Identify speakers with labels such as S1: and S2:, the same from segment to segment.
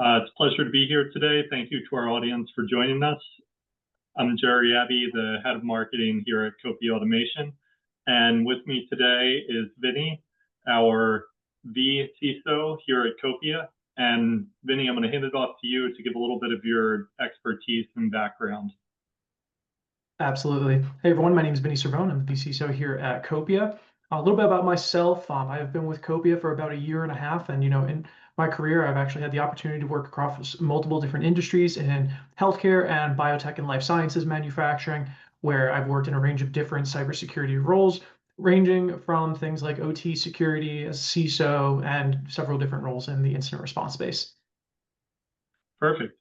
S1: It's a pleasure to be here today. Thank you to our audience for joining us. I'm Jerry Abbey, the head of marketing here at Copia Automation. And with me today is Vinny, our CISO here at Copia. And Vinny, I'm going to hand it off to you to give a little bit of your expertise and background.
S2: Absolutely. Hey, everyone. My name is Vinny Cervone. I'm the CISO here at Copia. A little bit about myself. I have been with Copia for about a year and a half. And, in my career, I've actually had the opportunity to work across multiple different industries in healthcare and biotech and life sciences manufacturing, where I've worked in a range of different cybersecurity roles, ranging from things like OT security, as CISO, and several different roles in the incident response space.
S1: Perfect.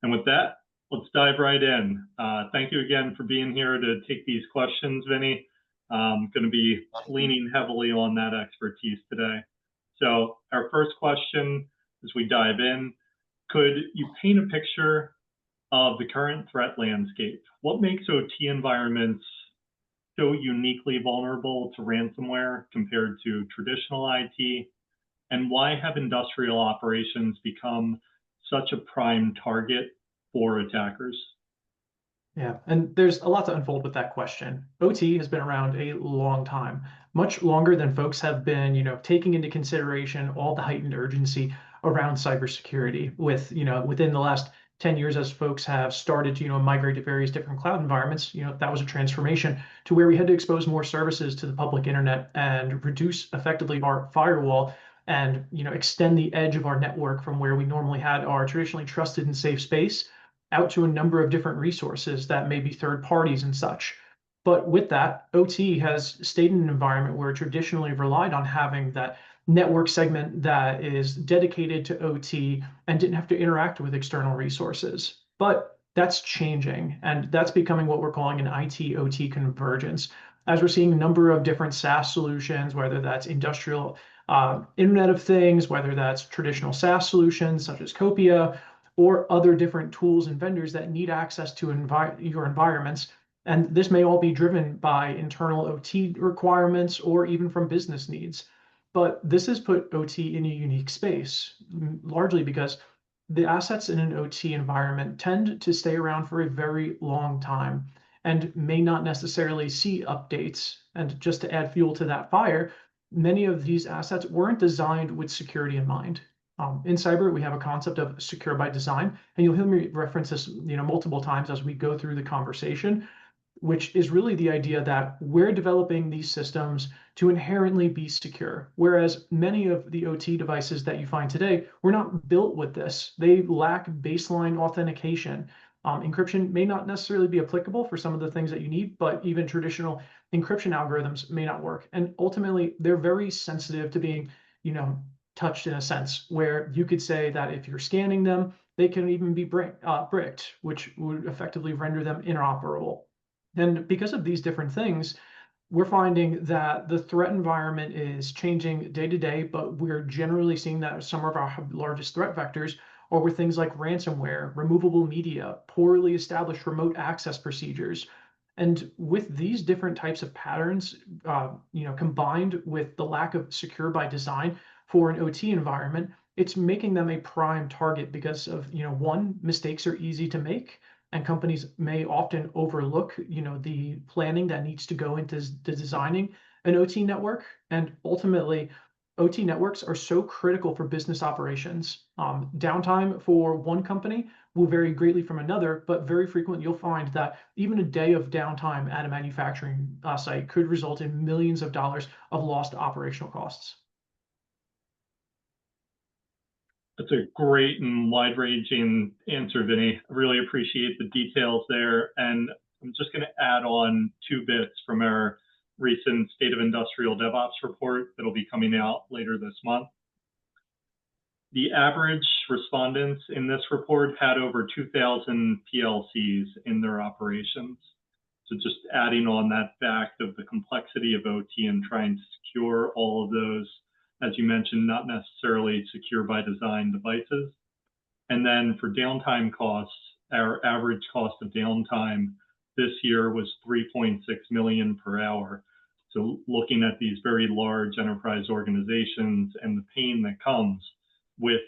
S1: And with that, let's dive right in. Thank you again for being here to take these questions, Vinny. I'm going to be leaning heavily on that expertise today. So our first question as we dive in, could you paint a picture of the current threat landscape? What makes OT environments so uniquely vulnerable to ransomware compared to traditional IT? And why have industrial operations become such a prime target for attackers?
S2: Yeah, and there's a lot to unfold with that question. OT has been around a long time, much longer than folks have been, taking into consideration all the heightened urgency around cybersecurity within the last 10 years as folks have started to, migrate to various different cloud environments, that was a transformation to where we had to expose more services to the public internet and reduce effectively our firewall and, extend the edge of our network from where we normally had our traditionally trusted and safe space out to a number of different resources that may be third parties and such. But with that, OT has stayed in an environment where it traditionally relied on having that network segment that is dedicated to OT and didn't have to interact with external resources. But that's changing, and that's becoming what we're calling an IT-OT convergence. As we're seeing a number of different SaaS solutions, whether that's industrial Internet of Things, whether that's traditional SaaS solutions such as Copia, or other different tools and vendors that need access to your environments. And this may all be driven by internal OT requirements or even from business needs. But this has put OT in a unique space, largely because the assets in an OT environment tend to stay around for a very long time and may not necessarily see updates. And just to add fuel to that fire, many of these assets weren't designed with security in mind. In cyber, we have a concept of secure by design, and you'll hear me reference this, multiple times as we go through the conversation, which is really the idea that we're developing these systems to inherently be secure. Whereas many of the OT devices that you find today were not built with this. They lack baseline authentication. Encryption may not necessarily be applicable for some of the things that you need, but even traditional encryption algorithms may not work. And ultimately, they're very sensitive to being, touched in a sense where you could say that if you're scanning them, they can even be bricked, which would effectively render them inoperable. And because of these different things, we're finding that the threat environment is changing day to day, but we're generally seeing that some of our largest threat vectors are with things like ransomware, removable media, poorly established remote access procedures. And with these different types of patterns, combined with the lack of secure by design for an OT environment, it's making them a prime target because of, one, mistakes are easy to make, and companies may often overlook, the planning that needs to go into designing an OT network. And ultimately, OT networks are so critical for business operations. Downtime for one company will vary greatly from another, but very frequently you'll find that even a day of downtime at a manufacturing site could result in millions of dollars of lost operational costs.
S1: That's a great and wide-ranging answer, Vinny. I really appreciate the details there. And I'm just going to add on 2 bits from our recent State of Industrial DevOps report that'll be coming out later this month. The average respondents in this report had over 2,000 PLCs in their operations. So just adding on that fact of the complexity of OT and trying to secure all of those, as you mentioned, not necessarily secure by design devices. And then for downtime costs, our average cost of downtime this year was 3.6 million per hour. So looking at these very large enterprise organizations and the pain that comes with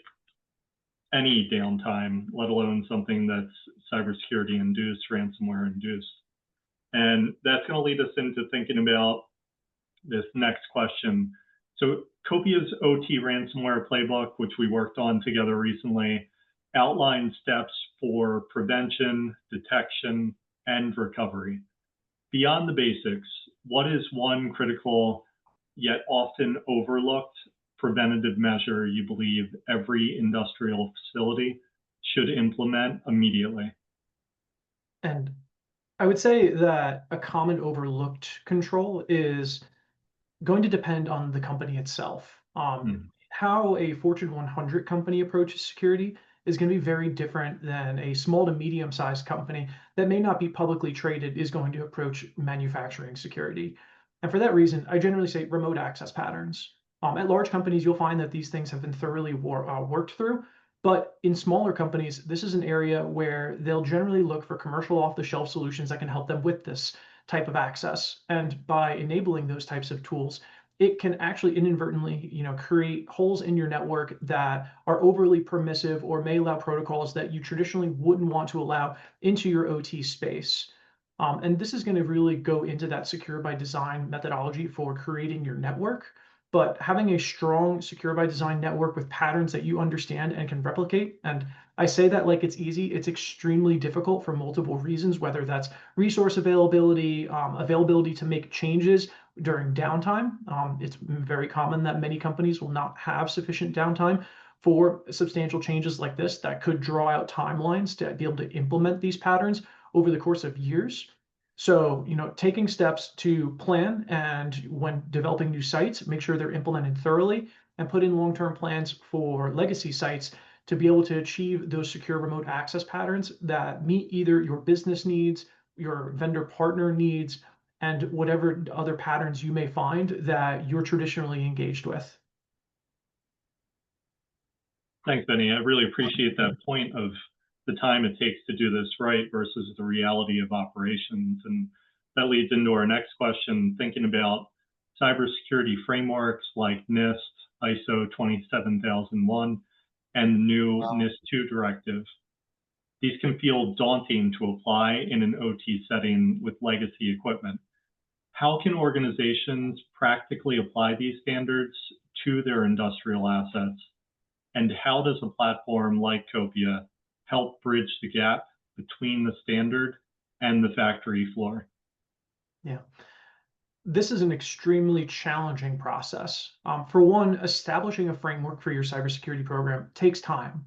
S1: any downtime, let alone something that's cybersecurity induced, ransomware induced. And that's going to lead us into thinking about this next question. So Copia's OT ransomware playbook, which we worked on together recently, outlines steps for prevention, detection, and recovery. Beyond the basics, what is one critical yet often overlooked preventative measure you believe every industrial facility should implement immediately?
S2: And I would say that a common overlooked control is going to depend on the company itself.
S1: Hmm.
S2: How a Fortune 100 company approaches security is going to be very different than a small to medium-sized company that may not be publicly traded is going to approach manufacturing security. And for that reason, I generally say remote access patterns. At large companies, you'll find that these things have been thoroughly worked through. But in smaller companies, this is an area where they'll generally look for commercial off-the-shelf solutions that can help them with this type of access. And by enabling those types of tools, it can actually inadvertently, create holes in your network that are overly permissive or may allow protocols that you traditionally wouldn't want to allow into your OT space. And this is going to really go into that secure by design methodology for creating your network. But having a strong secure by design network with patterns that you understand and can replicate, and I say that like it's easy, it's extremely difficult for multiple reasons, whether that's resource availability, availability to make changes during downtime. It's very common that many companies will not have sufficient downtime for substantial changes like this that could draw out timelines to be able to implement these patterns over the course of years. So, taking steps to plan and when developing new sites, make sure they're implemented thoroughly and put in long-term plans for legacy sites to be able to achieve those secure remote access patterns that meet either your business needs, your vendor partner needs, and whatever other patterns you may find that you're traditionally engaged with.
S1: Thanks, Benny. I really appreciate that point of the time it takes to do this right versus the reality of operations. And that leads into our next question, thinking about cybersecurity frameworks like NIST, ISO 27001, and the new NIST 2 directive. These can feel daunting to apply in an OT setting with legacy equipment. How can organizations practically apply these standards to their industrial assets? And how does a platform like Copia help bridge the gap between the standard and the factory floor?
S2: Yeah. This is an extremely challenging process. For one, establishing a framework for your cybersecurity program takes time.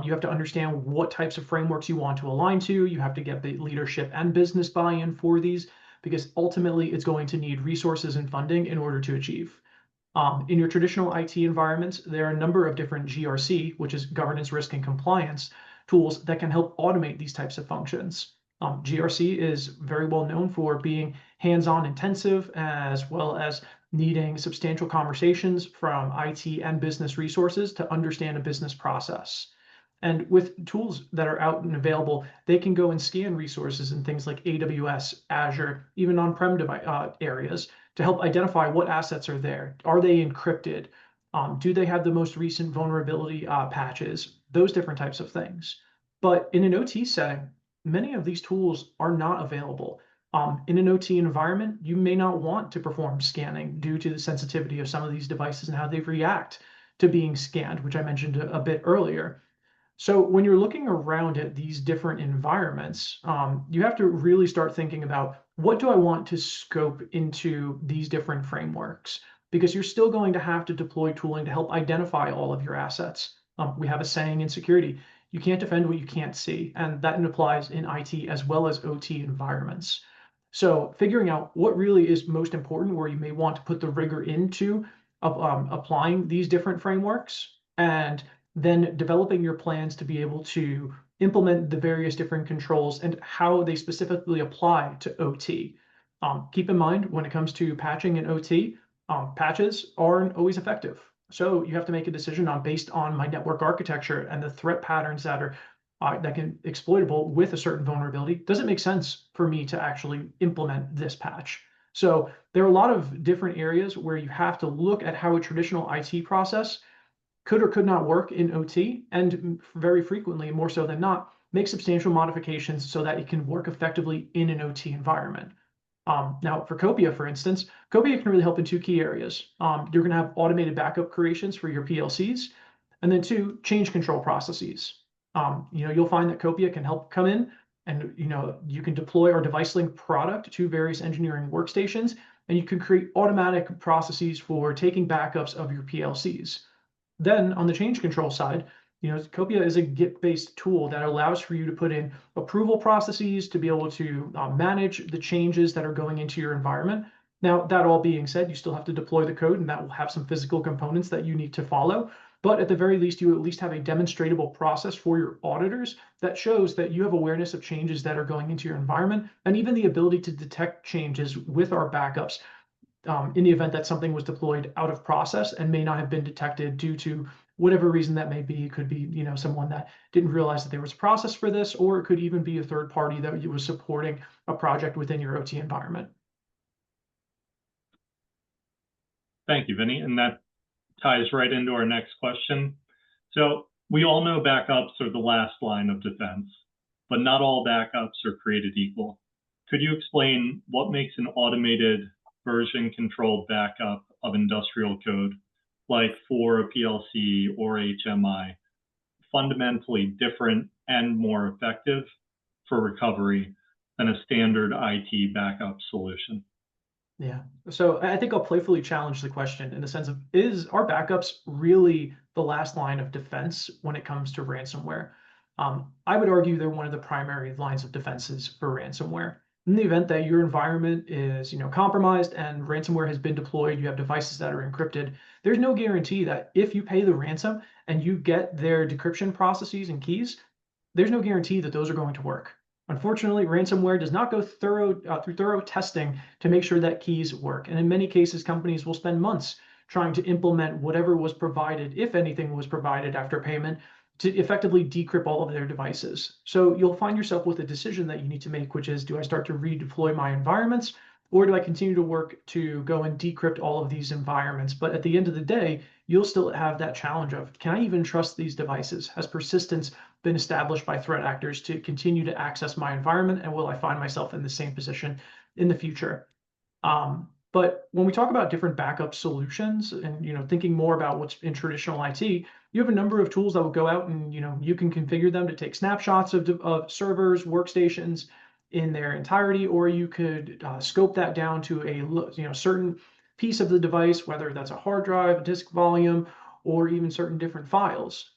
S2: You have to understand what types of frameworks you want to align to. You have to get the leadership and business buy-in for these, because ultimately it's going to need resources and funding in order to achieve. In your traditional IT environments, there are a number of different GRC, which is governance, risk, and compliance tools that can help automate these types of functions. GRC is very well known for being hands-on intensive, as well as needing substantial conversations from IT and business resources to understand a business process. And with tools that are out and available, they can go and scan resources in things like AWS, Azure, even on-prem areas to help identify what assets are there. Are they encrypted? Do they have the most recent vulnerability patches? Those different types of things. But in an OT setting, many of these tools are not available. In an OT environment, you may not want to perform scanning due to the sensitivity of some of these devices and how they react to being scanned, which I mentioned a bit earlier. So when you're looking around at these different environments, you have to really start thinking about what do I want to scope into these different frameworks? Because you're still going to have to deploy tooling to help identify all of your assets. We have a saying in security, you can't defend what you can't see, and that applies in IT as well as OT environments. So figuring out what really is most important, where you may want to put the rigor into applying these different frameworks, and then developing your plans to be able to implement the various different controls and how they specifically apply to OT. Keep in mind, when it comes to patching in OT, patches aren't always effective. So you have to make a decision based on my network architecture and the threat patterns that are that can exploitable with a certain vulnerability. Does it make sense for me to actually implement this patch? So there are a lot of different areas where you have to look at how a traditional IT process could or could not work in OT, and very frequently, more so than not, make substantial modifications so that it can work effectively in an OT environment. Now, for Copia, for instance, Copia can really help in two key areas. You're going to have automated backup creations for your PLCs, and then two, change control processes. You'll find that Copia can help come in and you can deploy our device link product to various engineering workstations, and you can create automatic processes for taking backups of your PLCs. Then on the change control side, Copia is a Git-based tool that allows for you to put in approval processes to be able to manage the changes that are going into your environment. Now, that all being said, you still have to deploy the code, and that will have some physical components that you need to follow. But at the very least, you at least have a demonstratable process for your auditors that shows that you have awareness of changes that are going into your environment, and even the ability to detect changes with our backups in the event that something was deployed out of process and may not have been detected due to whatever reason that may be. It could be, someone that didn't realize that there was a process for this, or it could even be a third party that was supporting a project within your OT environment.
S1: Thank you, Vinny. And that ties right into our next question. So we all know backups are the last line of defense, but not all backups are created equal. Could you explain what makes an automated version controlled backup of industrial code, like for a PLC or HMI, fundamentally different and more effective for recovery than a standard IT backup solution?
S2: Yeah. So I think I'll playfully challenge the question in the sense of, is our backups really the last line of defense when it comes to ransomware? I would argue they're one of the primary lines of defenses for ransomware. In the event that your environment is, compromised and ransomware has been deployed, you have devices that are encrypted, there's no guarantee that if you pay the ransom and you get their decryption processes and keys, there's no guarantee that those are going to work. Unfortunately, ransomware does not go through thorough testing to make sure that keys work. And in many cases, companies will spend months trying to implement whatever was provided, if anything was provided after payment, to effectively decrypt all of their devices. So you'll find yourself with a decision that you need to make, which is, do I start to redeploy my environments, or do I continue to work to go and decrypt all of these environments? But at the end of the day, you'll still have that challenge of, can I even trust these devices? Has persistence been established by threat actors to continue to access my environment? And will I find myself in the same position in the future? But when we talk about different backup solutions and thinking more about what's in traditional IT, you have a number of tools that will go out and you can configure them to take snapshots of servers, workstations in their entirety, or you could scope that down to a certain piece of the device, whether that's a hard drive, disk volume, or even certain different files.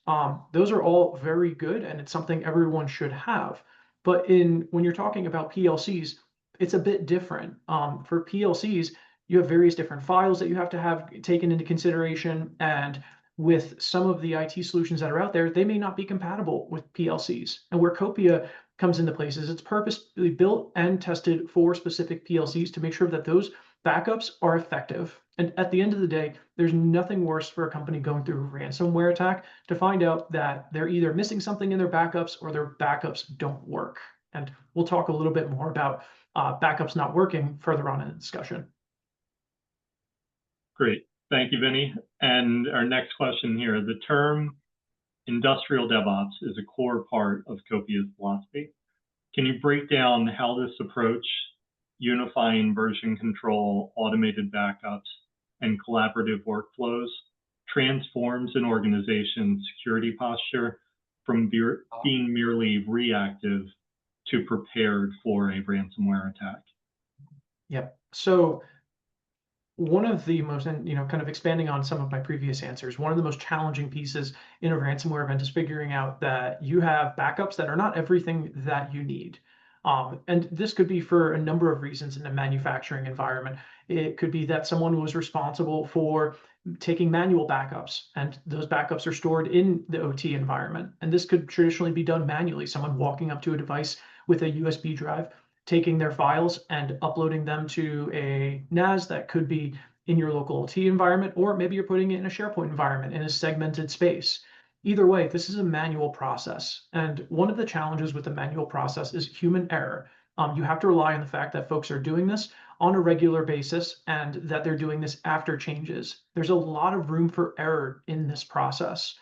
S2: Those are all very good, and it's something everyone should have. But when you're talking about PLCs, it's a bit different. For PLCs, you have various different files that you have to have taken into consideration, and with some of the IT solutions that are out there, they may not be compatible with PLCs. And where Copia comes into place is it's purposely built and tested for specific PLCs to make sure that those backups are effective. And at the end of the day, there's nothing worse for a company going through a ransomware attack to find out that they're either missing something in their backups or their backups don't work. And we'll talk a little bit more about backups not working further on in the discussion.
S1: Great. Thank you, Vinny. And our next question here, the term industrial DevOps is a core part of Copia's philosophy. Can you break down how this approach, unifying version control, automated backups, and collaborative workflows, transforms an organization's security posture from being merely reactive to prepared for a ransomware attack?
S2: Yep. So one of the most, and kind of expanding on some of my previous answers, one of the most challenging pieces in a ransomware event is figuring out that you have backups that are not everything that you need. And this could be for a number of reasons in a manufacturing environment. It could be that someone was responsible for taking manual backups, and those backups are stored in the OT environment. And this could traditionally be done manually, someone walking up to a device with a USB drive, taking their files and uploading them to a NAS that could be in your local OT environment, or maybe you're putting it in a SharePoint environment in a segmented space. Either way, this is a manual process. And one of the challenges with the manual process is human error. You have to rely on the fact that folks are doing this on a regular basis and that they're doing this after changes. There's a lot of room for error in this process.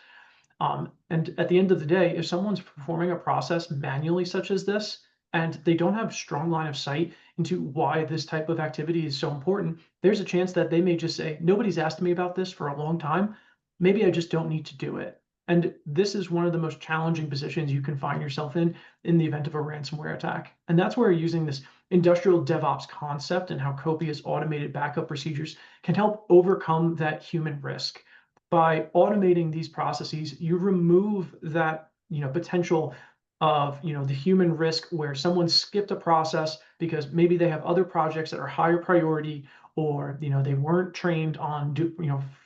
S2: And at the end of the day, if someone's performing a process manually such as this, and they don't have strong line of sight into why this type of activity is so important, there's a chance that they may just say, nobody's asked me about this for a long time. Maybe I just don't need to do it. And this is one of the most challenging positions you can find yourself in the event of a ransomware attack. And that's where using this industrial DevOps concept and how Copia's automated backup procedures can help overcome that human risk. By automating these processes, you remove that potential of the human risk where someone skipped a process because maybe they have other projects that are higher priority, or they weren't trained on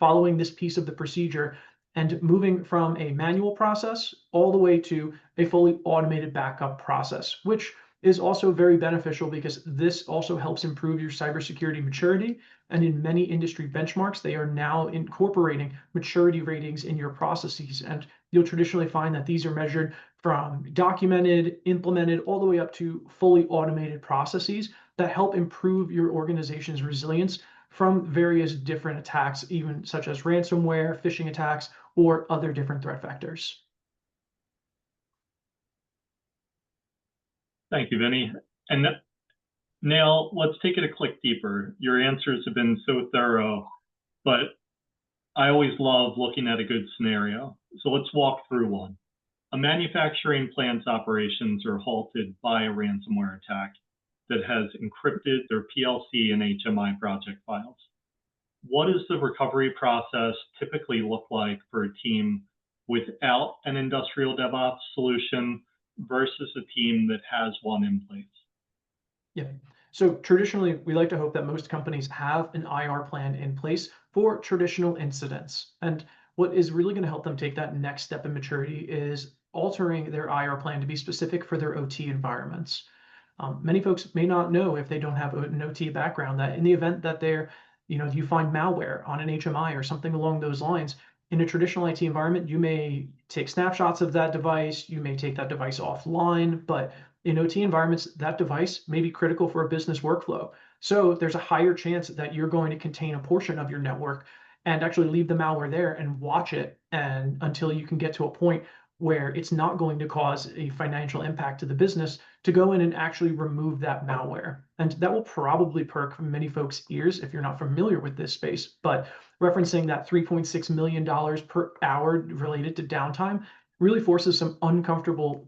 S2: following this piece of the procedure, and moving from a manual process all the way to a fully automated backup process, which is also very beneficial because this also helps improve your cybersecurity maturity. And in many industry benchmarks, they are now incorporating maturity ratings in your processes. And you'll traditionally find that these are measured from documented, implemented, all the way up to fully automated processes that help improve your organization's resilience from various different attacks, even such as ransomware, phishing attacks, or other different threat vectors.
S1: Thank you, Vinny. And Nail, let's take it a click deeper. Your answers have been so thorough, but I always love looking at a good scenario. So let's walk through one. A manufacturing plant's operations are halted by a ransomware attack that has encrypted their PLC and HMI project files. What does the recovery process typically look like for a team without an industrial DevOps solution versus a team that has one in place?
S2: Yeah. So traditionally, we like to hope that most companies have an IR plan in place for traditional incidents. And what is really going to help them take that next step in maturity is altering their IR plan to be specific for their OT environments. Many folks may not know, if they don't have an OT background, that in the event that you find malware on an HMI or something along those lines, in a traditional IT environment, you may take snapshots of that device, you may take that device offline, but in OT environments, that device may be critical for a business workflow. So there's a higher chance that you're going to contain a portion of your network and actually leave the malware there and watch it until you can get to a point where it's not going to cause a financial impact to the business, to go in and actually remove that malware. And that will probably perk many folks' ears if you're not familiar with this space. But referencing that $3.6 million per hour related to downtime really forces some uncomfortable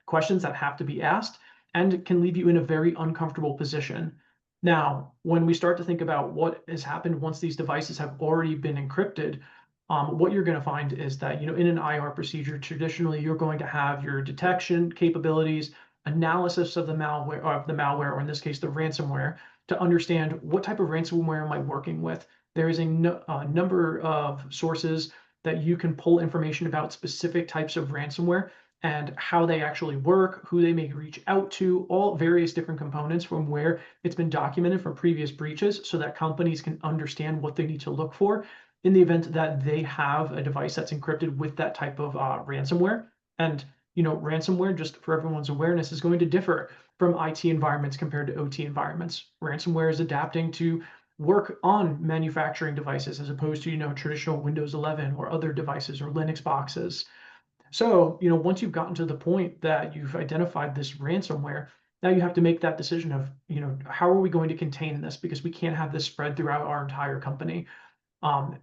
S2: questions that have to be asked, and can leave you in a very uncomfortable position. Now, when we start to think about what has happened once these devices have already been encrypted, what you're going to find is that in an IR procedure, traditionally you're going to have your detection capabilities, analysis of the malware, or in this case the ransomware, to understand what type of ransomware am I working with. There is a number of sources that you can pull information about specific types of ransomware and how they actually work, who they may reach out to, all various different components from where it's been documented from previous breaches, so that companies can understand what they need to look for in the event that they have a device that's encrypted with that type of ransomware. And ransomware, just for everyone's awareness, is going to differ from IT environments compared to OT environments. Ransomware is adapting to work on manufacturing devices as opposed to traditional Windows 11 or other devices or Linux boxes. So once you've gotten to the point that you've identified this ransomware, now you have to make that decision of how are we going to contain this, because we can't have this spread throughout our entire company.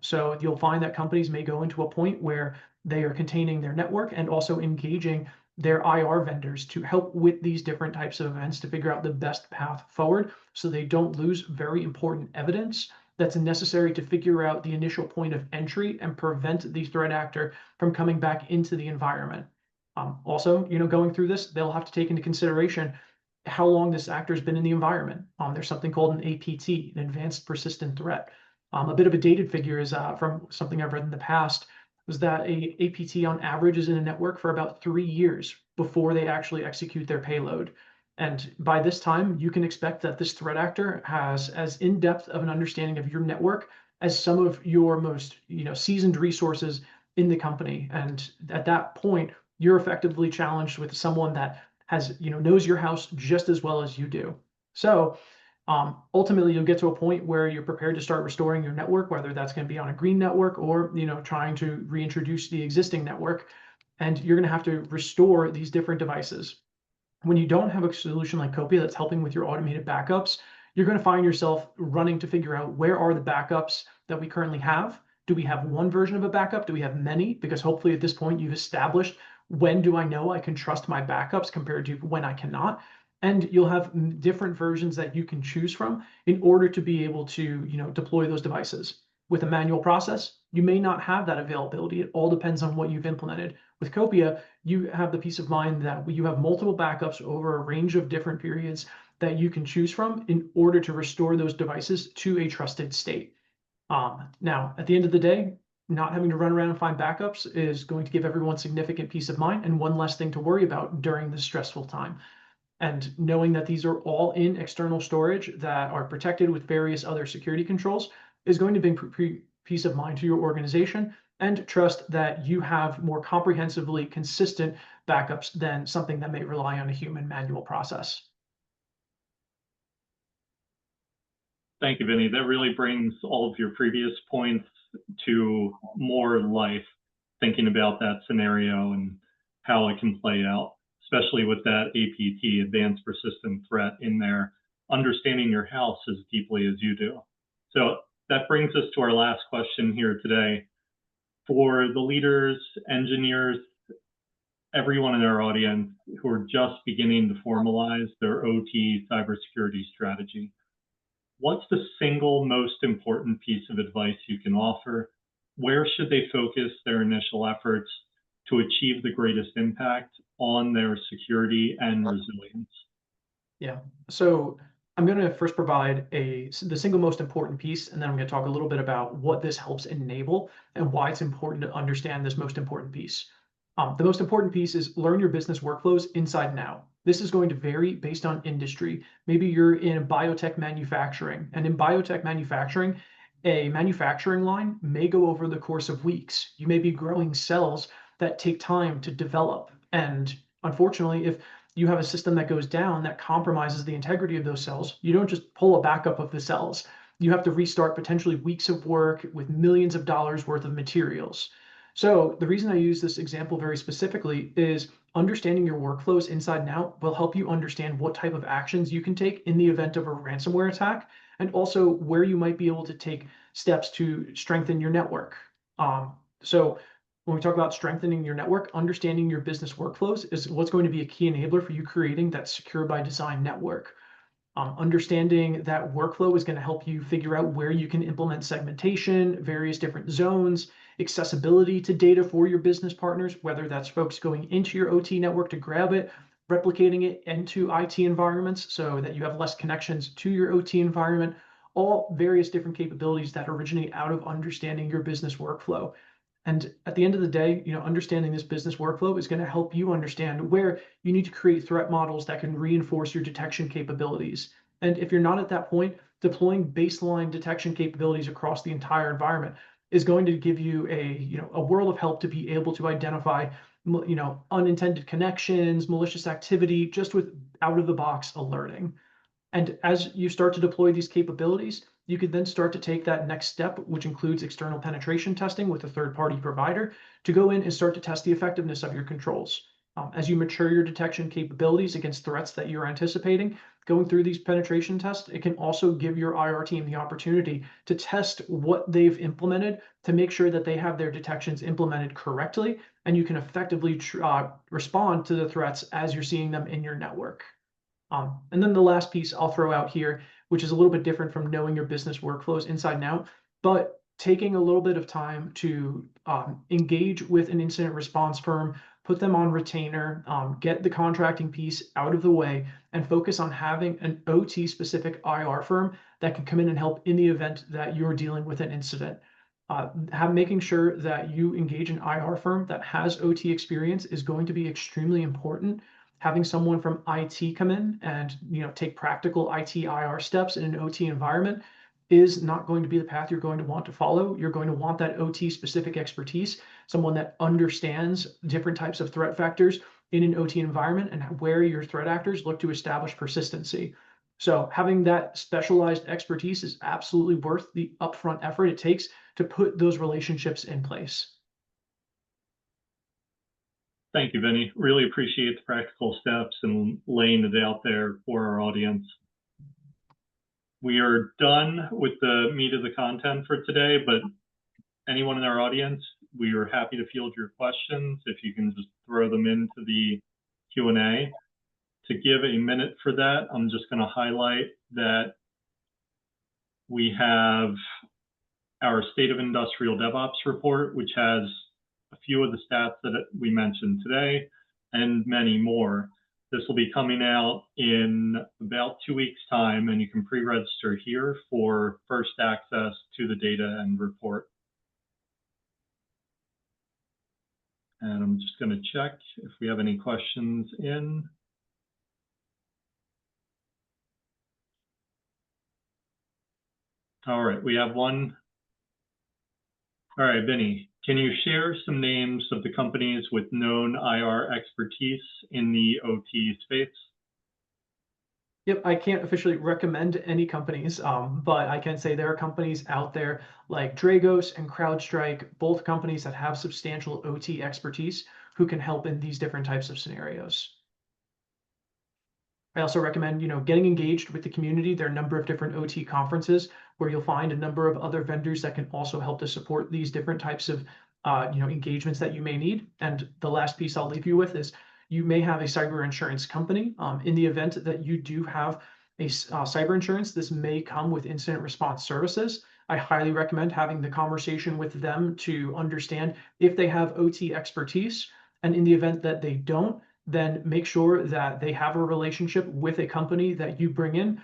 S2: So you'll find that companies may go into a point where they are containing their network and also engaging their IR vendors to help with these different types of events to figure out the best path forward, so they don't lose very important evidence that's necessary to figure out the initial point of entry and prevent the threat actor from coming back into the environment. Also, going through this, they'll have to take into consideration how long this actor has been in the environment. There's something called an APT, an advanced persistent threat. A bit of a dated figure is from something I've read in the past, was that a APT on average is in a network for about 3 years before they actually execute their payload. And by this time, you can expect that this threat actor has as in-depth of an understanding of your network as some of your most seasoned resources in the company. And at that point, you're effectively challenged with someone that has, knows your house just as well as you do. So ultimately, you'll get to a point where you're prepared to start restoring your network, whether that's going to be on a green network or, trying to reintroduce the existing network. And you're going to have to restore these different devices. When you don't have a solution like Copia that's helping with your automated backups, you're going to find yourself running to figure out where are the backups that we currently have. Do we have one version of a backup? Do we have many? Because hopefully at this point you've established, when do I know I can trust my backups compared to when I cannot? And you'll have different versions that you can choose from in order to be able to, deploy those devices. With a manual process, you may not have that availability. It all depends on what you've implemented. With Copia, you have the peace of mind that you have multiple backups over a range of different periods that you can choose from in order to restore those devices to a trusted state. Now, at the end of the day, not having to run around and find backups is going to give everyone significant peace of mind and one less thing to worry about during this stressful time. And knowing that these are all in external storage that are protected with various other security controls is going to bring peace of mind to your organization and trust that you have more comprehensively consistent backups than something that may rely on a human manual process.
S1: Thank you, Vinny. That really brings all of your previous points to more life, thinking about that scenario and how it can play out, especially with that APT, Advanced Persistent Threat, in there, understanding your house as deeply as you do. So that brings us to our last question here today. For the leaders, engineers, everyone in our audience who are just beginning to formalize their OT cybersecurity strategy, what's the single most important piece of advice you can offer? Where should they focus their initial efforts to achieve the greatest impact on their security and resilience?
S2: Yeah. So I'm going to first provide the single most important piece, and then I'm going to talk a little bit about what this helps enable and why it's important to understand this most important piece. The most important piece is learn your business workflows inside and out. This is going to vary based on industry. Maybe you're in biotech manufacturing, and in biotech manufacturing, a manufacturing line may go over the course of weeks. You may be growing cells that take time to develop. And unfortunately, if you have a system that goes down that compromises the integrity of those cells, you don't just pull a backup of the cells. You have to restart potentially weeks of work with millions of dollars worth of materials. So the reason I use this example very specifically is understanding your workflows inside and out will help you understand what type of actions you can take in the event of a ransomware attack, and also where you might be able to take steps to strengthen your network. So when we talk about strengthening your network, understanding your business workflows is what's going to be a key enabler for you creating that secure by design network. Understanding that workflow is going to help you figure out where you can implement segmentation, various different zones, accessibility to data for your business partners, whether that's folks going into your OT network to grab it, replicating it into IT environments so that you have less connections to your OT environment, all various different capabilities that originate out of understanding your business workflow. And at the end of the day, understanding this business workflow is going to help you understand where you need to create threat models that can reinforce your detection capabilities. And if you're not at that point, deploying baseline detection capabilities across the entire environment is going to give you a world of help to be able to identify, unintended connections, malicious activity, just with out of the box alerting. And as you start to deploy these capabilities, you could then start to take that next step, which includes external penetration testing with a third-party provider, to go in and start to test the effectiveness of your controls. As you mature your detection capabilities against threats that you're anticipating, going through these penetration tests, it can also give your IR team the opportunity to test what they've implemented to make sure that they have their detections implemented correctly, and you can effectively respond to the threats as you're seeing them in your network. And then the last piece I'll throw out here, which is a little bit different from knowing your business workflows inside and out, but taking a little bit of time to engage with an incident response firm, put them on retainer, get the contracting piece out of the way, and focus on having an OT specific IR firm that can come in and help in the event that you're dealing with an incident. Making sure that you engage an IR firm that has OT experience is going to be extremely important. Having someone from IT come in and take practical IT IR steps in an OT environment is not going to be the path you're going to want to follow. You're going to want that OT specific expertise, someone that understands different types of threat vectors, in an OT environment and where your threat actors look to establish persistency. So having that specialized expertise is absolutely worth the upfront effort it takes to put those relationships in place.
S1: Thank you, Vinny. Really appreciate the practical steps and laying it out there for our audience. We are done with the meat of the content for today, but anyone in our audience, we are happy to field your questions. If you can just throw them into the Q&A. To give a minute for that, I'm just going to highlight that we have our State of Industrial DevOps report, which has a few of the stats that we mentioned today and many more. This will be coming out in about 2 weeks' time, and you can pre-register here for first access to the data and report. And I'm just going to check if we have any questions in. All right, we have one. All right, Vinny, can you share some names of the companies with known IR expertise in the OT space?
S2: Yep, I can't officially recommend any companies, but I can say there are companies out there like Dragos and CrowdStrike, both companies that have substantial OT expertise who can help in these different types of scenarios. I also recommend, getting engaged with the community. There are a number of different OT conferences where you'll find a number of other vendors that can also help to support these different types of, engagements that you may need. And the last piece I'll leave you with is you may have a cyber insurance company. In the event that you do have a cyber insurance, this may come with incident response services. I highly recommend having the conversation with them to understand if they have OT expertise. And in the event that they don't, then make sure that they have a relationship with a company that you bring in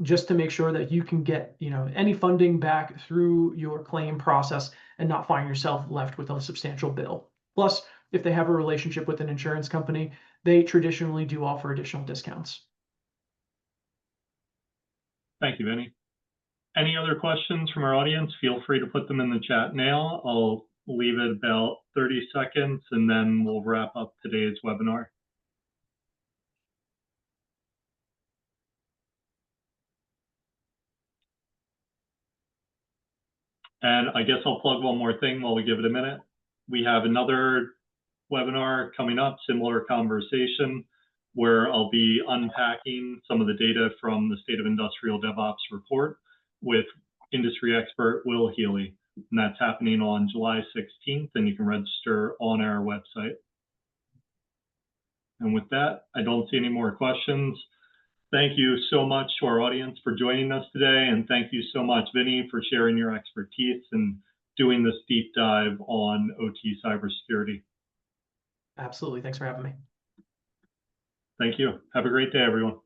S2: just to make sure that you can get any funding back through your claim process and not find yourself left with a substantial bill. Plus, if they have a relationship with an insurance company, they traditionally do offer additional discounts.
S1: Thank you, Vinny. Any other questions from our audience? Feel free to put them in the chat now. I'll leave it about 30 seconds and then we'll wrap up today's webinar. And I guess I'll plug one more thing while we give it a minute. We have another webinar coming up, similar conversation, where I'll be unpacking some of the data from the State of Industrial DevOps report with industry expert Will Healy. And that's happening on July 16th, and you can register on our website. And with that, I don't see any more questions. Thank you so much to our audience for joining us today. And thank you so much, Vinny, for sharing your expertise and doing this deep dive on OT cybersecurity.
S2: Absolutely. Thanks for having me.
S1: Thank you. Have a great day, everyone.